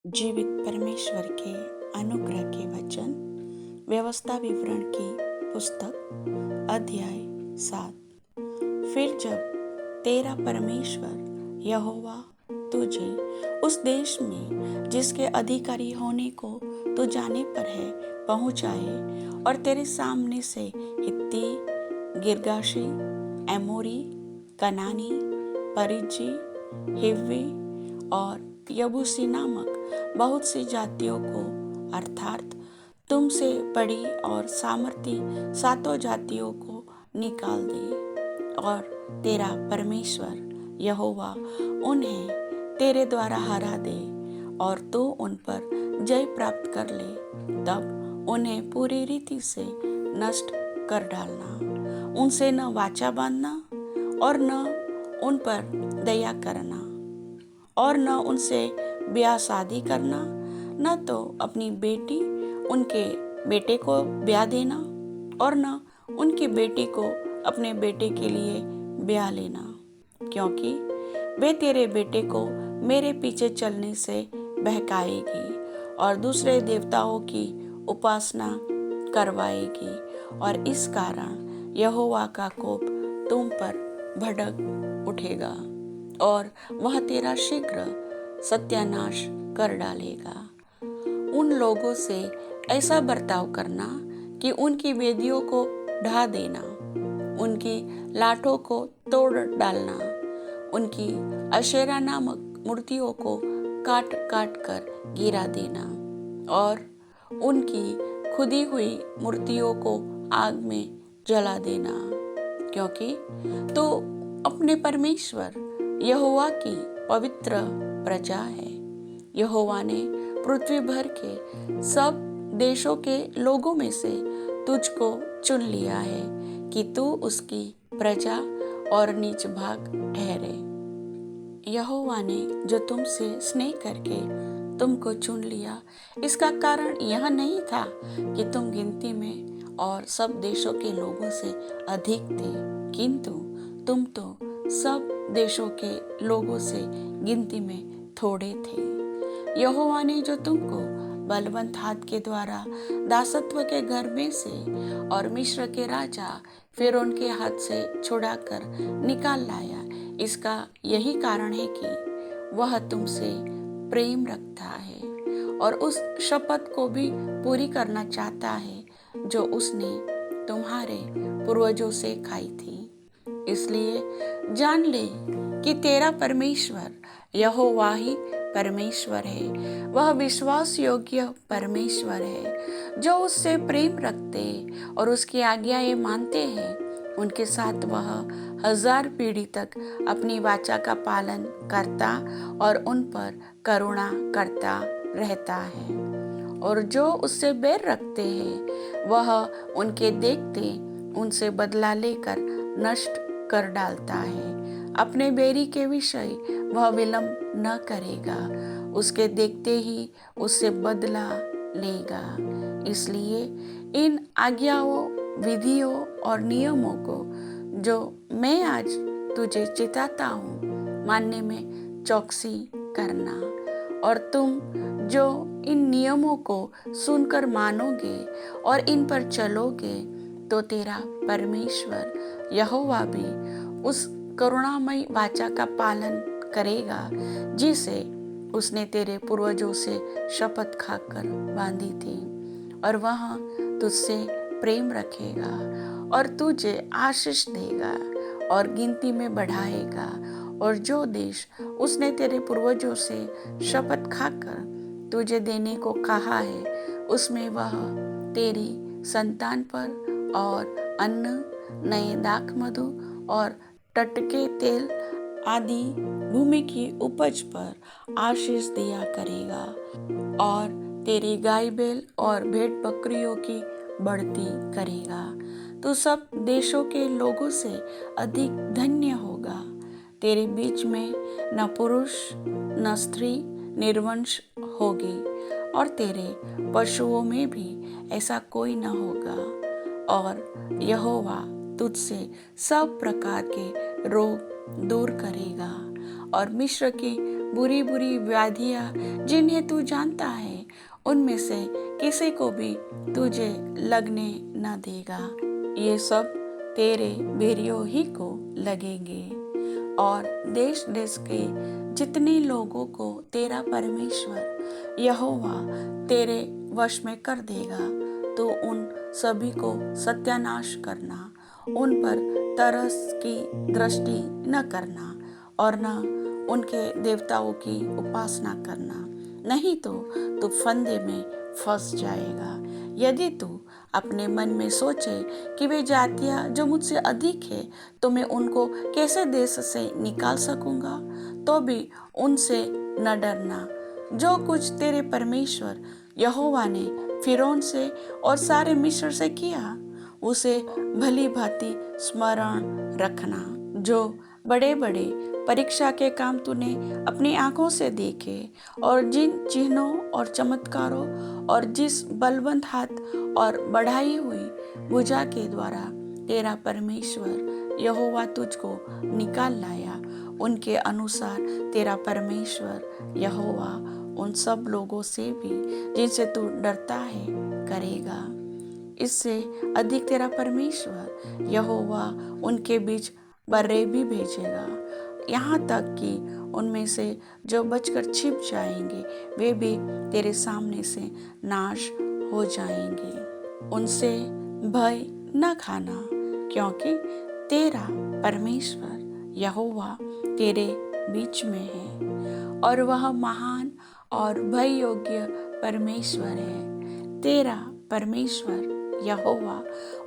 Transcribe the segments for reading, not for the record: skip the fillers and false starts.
जीवित परमेश्वर के अनुग्रह के वचन व्यवस्था विवरण की पुस्तक अध्याय 7। फिर जब तेरा परमेश्वर यहोवा तुझे उस देश में जिसके अधिकारी होने को तू जाने पर है पहुँचाए और तेरे सामने से हित्ती, गिरगाशी, एमोरी, कनानी, परिज्जी, हिव्वी और यबूसी नामक बहुत सी जातियों को अर्थात तुमसे बड़ी और सामर्थी सातों जातियों को निकाल दे और तेरा परमेश्वर यहोवा उन्हें तेरे द्वारा हरा दे और तू उन पर जय प्राप्त कर ले, तब उन्हें पूरी रीति से नष्ट कर डालना। उनसे न वाचा बांधना और न उन पर दया करना और न उनसे ब्याह शादी करना, न तो अपनी बेटी उनके बेटे को ब्याह देना और न उनकी बेटी को अपने बेटे के लिए ब्याह लेना, क्योंकि वे तेरे बेटे को मेरे पीछे चलने से बहकाएगी और दूसरे देवताओं की उपासना करवाएगी और इस कारण यहोवा का कोप तुम पर भड़क उठेगा और वह तेरा शीघ्र सत्यानाश कर डालेगा। उन लोगों से ऐसा बर्ताव करना कि उनकी वेदियों को ढा देना, उनकी लाठों को तोड़ डालना, उनकी अशेरा नामक मूर्तियों को काट काट कर गिरा देना और उनकी खुदी हुई मूर्तियों को आग में जला देना, क्योंकि तो अपने परमेश्वर यहोवा की पवित्र प्रजा है। यहोवा ने पृथ्वी भर के सब देशों के लोगों में से तुझको चुन लिया है कि तू उसकी प्रजा और नीच भाग ठहरे। यहोवा ने जो तुमसे स्नेह करके तुमको चुन लिया, इसका कारण यह नहीं था कि तुम गिनती में और सब देशों के लोगों से अधिक थे, किंतु तुम तो सब देशों के लोगों से गिनती में थोड़े थे। यहोवा ने जो तुमको बलवंत हाथ के द्वारा दासत्व के घर में से और मिस्र के राजा फिरौन के हाथ से छुड़ाकर निकाल लाया, इसका यही कारण है कि वह तुमसे प्रेम रखता है और उस शपथ को भी पूरी करना चाहता है जो उसने तुम्हारे पूर्वजों से खाई थी। इसलिए जान ले कि तेरा परमेश्वर यहोवा ही परमेश्वर है। वह विश्वास योग्य परमेश्वर है। जो उससे प्रेम रखते और उसकी आज्ञाएं मानते हैं, उनके साथ वह 1000 पीढ़ी तक अपनी वाचा का पालन करता और उन पर करुणा करता रहता है। और जो उससे बैर रखते हैं, वह उनके देखते उनसे बदला लेकर नष्ट कर डालता है। अपने बैरी के विषय वह विलंब न करेगा, उसके देखते ही उससे बदला लेगा। इसलिए इन आज्ञाओं, विधियों और नियमों को जो मैं आज तुझे चिताता हूँ, मानने में चौकसी करना। और तुम जो इन नियमों को सुनकर मानोगे और इन पर चलोगे, तो तेरा परमेश्वर यहोवा भी उस करुणामय वाचा का पालन करेगा जिसे उसने तेरे पूर्वजों से शपथ खाकर बांधी थी, और वह तुझसे प्रेम रखेगा और तुझे आशीष देगा और गिनती में बढ़ाएगा। और जो देश उसने तेरे पूर्वजों से शपथ खाकर तुझे देने को कहा है, उसमें वह तेरी संतान पर और अन्न, नए दाख मधु और टटके तेल आदि भूमि की उपज पर आशीष दिया करेगा और तेरी गाय बैल और भेड़ बकरियों की बढ़ती करेगा। तू सब देशों के लोगों से अधिक धन्य होगा। तेरे बीच में न पुरुष न स्त्री निर्वंश होगी और तेरे पशुओं में भी ऐसा कोई न होगा। और यहोवा तुझसे सब प्रकार के रोग दूर करेगा और मिस्र की बुरी बुरी व्याधियां जिन्हें तू जानता है, उनमें से किसी को भी तुझे लगने न देगा। ये सब तेरे भेड़ियों ही को लगेंगे। और देश देश के जितने लोगों को तेरा परमेश्वर यहोवा तेरे वश में कर देगा, तो उन सभी को सत्यानाश करना, उन पर तरस की दृष्टि न करना और न उनके देवताओं की उपासना करना, नहीं तो तू फंदे में फंस जाएगा। यदि तू अपने मन में सोचे कि वे जातियां जो मुझसे अधिक है, तो मैं उनको कैसे देश से निकाल सकूंगा, तो भी उनसे न डरना। जो कुछ तेरे परमेश्वर यहोवा ने फिरौन से और सारे मिस्र से किया, उसे भली भांति स्मरण रखना। जो बड़े बड़े परीक्षा के काम तूने अपनी आंखों से देखे, और जिन चिन्हों और चमत्कारों और जिस बलवंत हाथ और बढ़ाई हुई भुजा के द्वारा तेरा परमेश्वर यहोवा तुझको निकाल लाया, उनके अनुसार तेरा परमेश्वर यहोवा उन सब लोगों से भी जिनसे तू डरता है करेगा। इससे अधिक तेरा परमेश्वर यहोवा उनके बीच बर्रे भी भेजेगा, यहाँ तक कि उनमें से जो बचकर छिप जाएंगे वे भी तेरे सामने से नाश हो जाएंगे। उनसे भय न खाना, क्योंकि तेरा परमेश्वर यहोवा तेरे बीच में है और वह महान और भय योग्य परमेश्वर है। तेरा परमेश्वर यहोवा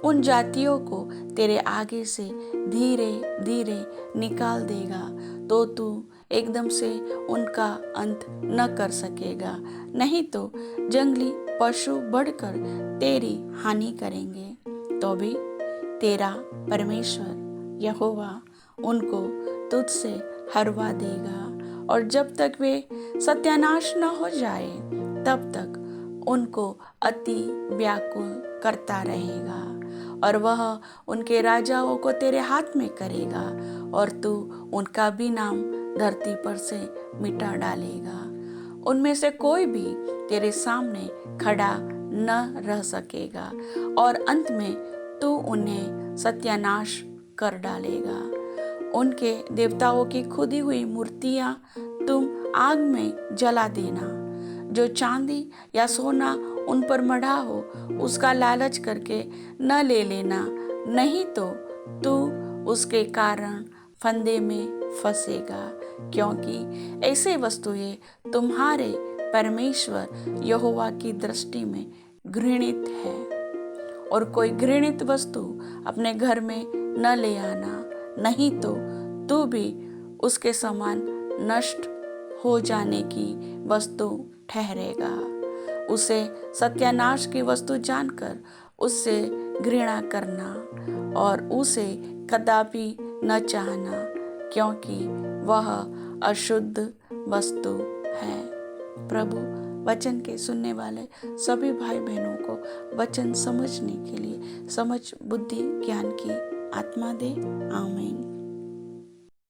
उन जातियों को तेरे आगे से धीरे धीरे निकाल देगा, तो तू एकदम से उनका अंत न कर सकेगा, नहीं तो जंगली पशु बढ़कर तेरी हानि करेंगे, तो भी तेरा परमेश्वर यहोवा उनको तुझसे हरवा देगा। और जब तक वे सत्यानाश न हो जाए, तब तक उनको अति व्याकुल करता रहेगा, और वह उनके राजाओं को तेरे हाथ में करेगा, और तू उनका भी नाम धरती पर से मिटा डालेगा। उनमें से कोई भी तेरे सामने खड़ा न रह सकेगा, और अंत में तू उन्हें सत्यानाश कर डालेगा। उनके देवताओं की खुदी हुई मूर्तियां तुम आग में जला देना। जो चांदी या सोना उन पर मढ़ा हो, उसका लालच करके न ले लेना, नहीं तो तू उसके कारण फंदे में फंसेगा, क्योंकि ऐसे वस्तुएं तुम्हारे परमेश्वर यहोवा की दृष्टि में घृणित है। और कोई घृणित वस्तु अपने घर में न ले आना, नहीं तो तू भी उसके समान नष्ट हो जाने की वस्तु ठहरेगा। उसे सत्यानाश की वस्तु जानकर उससे घृणा करना और उसे कदापि न चाहना, क्योंकि वह अशुद्ध वस्तु है। प्रभु वचन के सुनने वाले सभी भाई बहनों को वचन समझने के लिए समझ, बुद्धि, ज्ञान की आत्मा दे। आमीन।